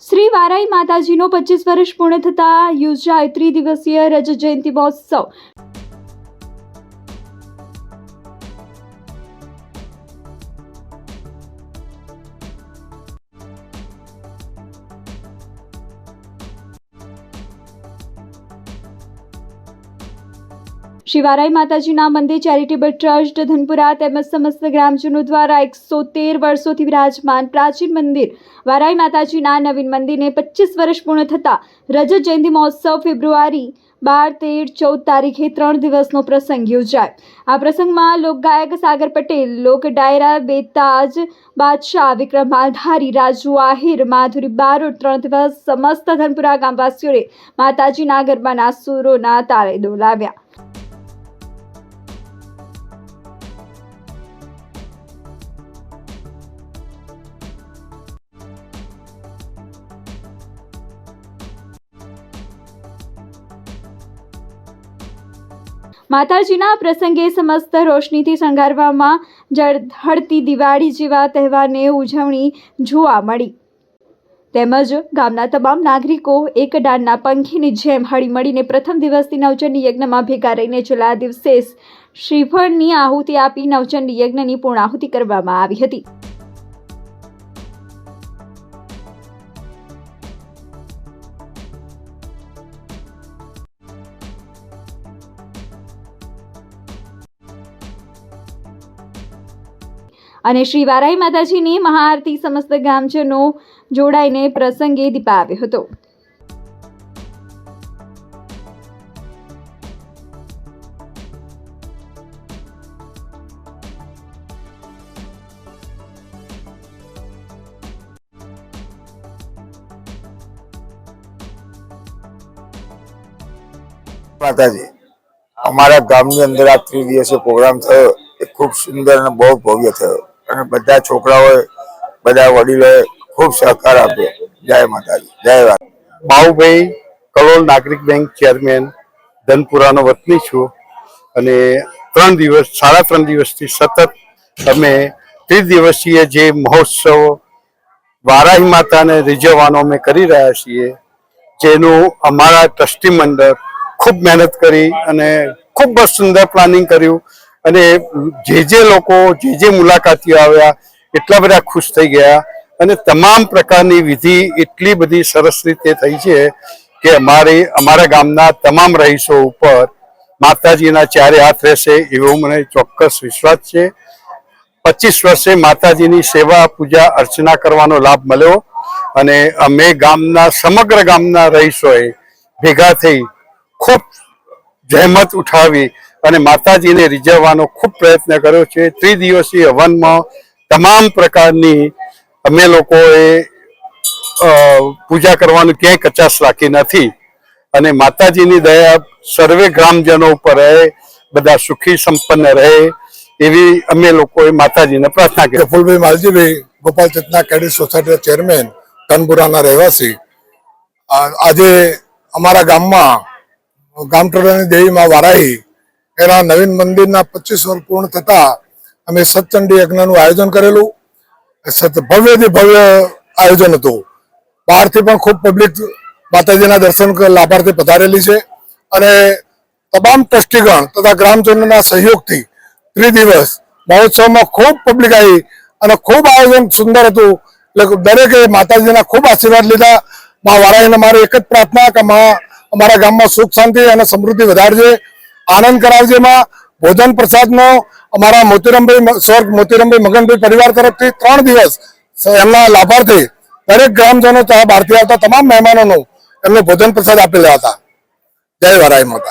શ્રી વારાઈ માતાજીનો 25 વર્ષ પૂર્ણ થતા યોજાય ત્રિદિવસીય રજત જયંતિ મહોત્સવ। श्री वाराई माताजीना मंदिर चैरिटेबल ट्रस्ट धनपुरा તેમજ समस्त ग्रामजनों द्वारा 113 वर्षों विराजमान प्राचीन मंदिर वाराई माताजीना नवीन मंदिर ने 25 वर्ष पूर्ण थता रजत जयंती महोत्सव फेब्रुआरी 12, 13, 14 तारीखे 3 दिवसનો પ્રસંગ યોજાય। આ પ્રસંગમાં લોકગાયક સાગર પટેલ, લોક ડાયરા બેતાજ બાદશાહ, વિક્રમ માલધારી, રાજુ આહિર, માધુરી બારોટ 3 દિવસ સમસ્ત ધનપુરા ગામવાસીઓએ માતાજીના ગરબાના સૂરોના તાળે ડોલાવ્યા। માતાજીના પ્રસંગે સમસ્ત રોશનીથી શણગારવામાં ઝળહળતી દિવાળી જેવા તહેવારની ઉજવણી જોવા મળી। તેમજ ગામના તમામ નાગરિકો એક ડાળના પંખીની જેમ હળીમળીને પ્રથમ દિવસથી નવચંડી યજ્ઞમાં ભેગા રહીને છેલ્લા દિવસે શ્રીફળની આહુતિ આપી નવચંડી યજ્ઞની પૂર્ણાહુતિ કરવામાં આવી હતી। અને શ્રી વારાઈ માતાજીની મહાઆરતી સમસ્ત ગામજનો જોડાઈને પ્રસંગે દીપાવ્યો હતો। માતાજી અમારા ગામની અંદર આ ત્રિદિવસીય પ્રોગ્રામ થયો એ ખૂબ સુંદર અને બહુ ભવ્ય થયો અને બધા છોકરાઓએ બધા વડીલોએ ખૂબ સહકાર આપ્યો। જય માતાજી, જય વાત। બાઉભાઈ કલોલ નાગરિક બેંક ચેરમેન ધનપુરાનો વતની છું અને 3 દિવસ 3.5 દિવસથી સતત અમે ત્રિદિવસીય જે મહોત્સવ વારાહી માતાને રીઝવવાનો અમે કરી રહ્યા છીએ, જેનું અમારા ટ્રસ્ટી મંડળ ખૂબ મહેનત કરી અને ખૂબ સુંદર પ્લાનિંગ કર્યું અને જે લોકો જે મુલાકાતીઓ આવ્યા એટલા બધા ખુશ થઈ ગયા અને તમામ પ્રકારની વિધિ એટલી બધી સરસ રીતે થઈ છે કે અમારા ગામના તમામ રહીશો ઉપર માતાજીના ચારે હાથ રહેશે એવો મને ચોક્કસ વિશ્વાસ છે। 25 વર્ષે માતાજીની સેવા પૂજા અર્ચના કરવાનો લાભ મળ્યો અને અમે સમગ્ર ગામના રહીશોએ ભેગા થઈ ખૂબ જહેમત ઉઠાવી અને માતાજીને રીઝવવાનો ખૂબ પ્રયત્ન કર્યો છે। ત્રિદિવસીય હવનમાં તમામ પ્રકારની અમે લોકોએ પૂજા કરવાનું ક્યાંય કચાશ રાખી નથી અને માતાજીની દયા સર્વે ગ્રામજનો ઉપર રહે, બધા સુખી સંપન્ન રહે એવી અમે લોકોએ માતાજીને પ્રાર્થના કરી। પ્રફુલભાઈ માલજીભાઈ, ગોપાલ ચેતના ક્રેડિટ સોસાયટીના ચેરમેન, ધનપુરાના રહેવાસી, આજે અમારા ગામમાં ગામટોળાની દેવી માં વારાહી એના નવીન મંદિરના 25 વર્ષ પૂર્ણ થતા અમે સતચંડી યજ્ઞનું આયોજન કરેલું। ભવ્યથી ભવ્ય આયોજન હતું। બહારથી પણ ખૂબ પબ્લિક માતાજીના દર્શન લાભાર્થી પધારેલી છે અને તમામ ટ્રસ્ટીગણ તથા ગ્રામજનોના સહયોગથી ત્રિદિવસ મહોત્સવમાં ખૂબ પબ્લિક આવી અને ખૂબ આયોજન સુંદર હતું। એટલે દરેકે માતાજીના ખૂબ આશીર્વાદ લીધા। મા વારાહીને મારી એક જ પ્રાર્થના કે મા અમારા ગામમાં સુખ શાંતિ અને સમૃદ્ધિ વધારજે, આનંદ કરાવજે। માં ભોજન પ્રસાદનો અમારા સ્વર્ગ મોતીરામભાઈ મગનભાઈ પરિવાર તરફથી 3 દિવસ એમના લાભાર્થી દરેક ગ્રામજનો તથા બહારથી આવતા તમામ મહેમાનોનું એમને ભોજન પ્રસાદ આપેલા હતા। જય વારાહી માતા।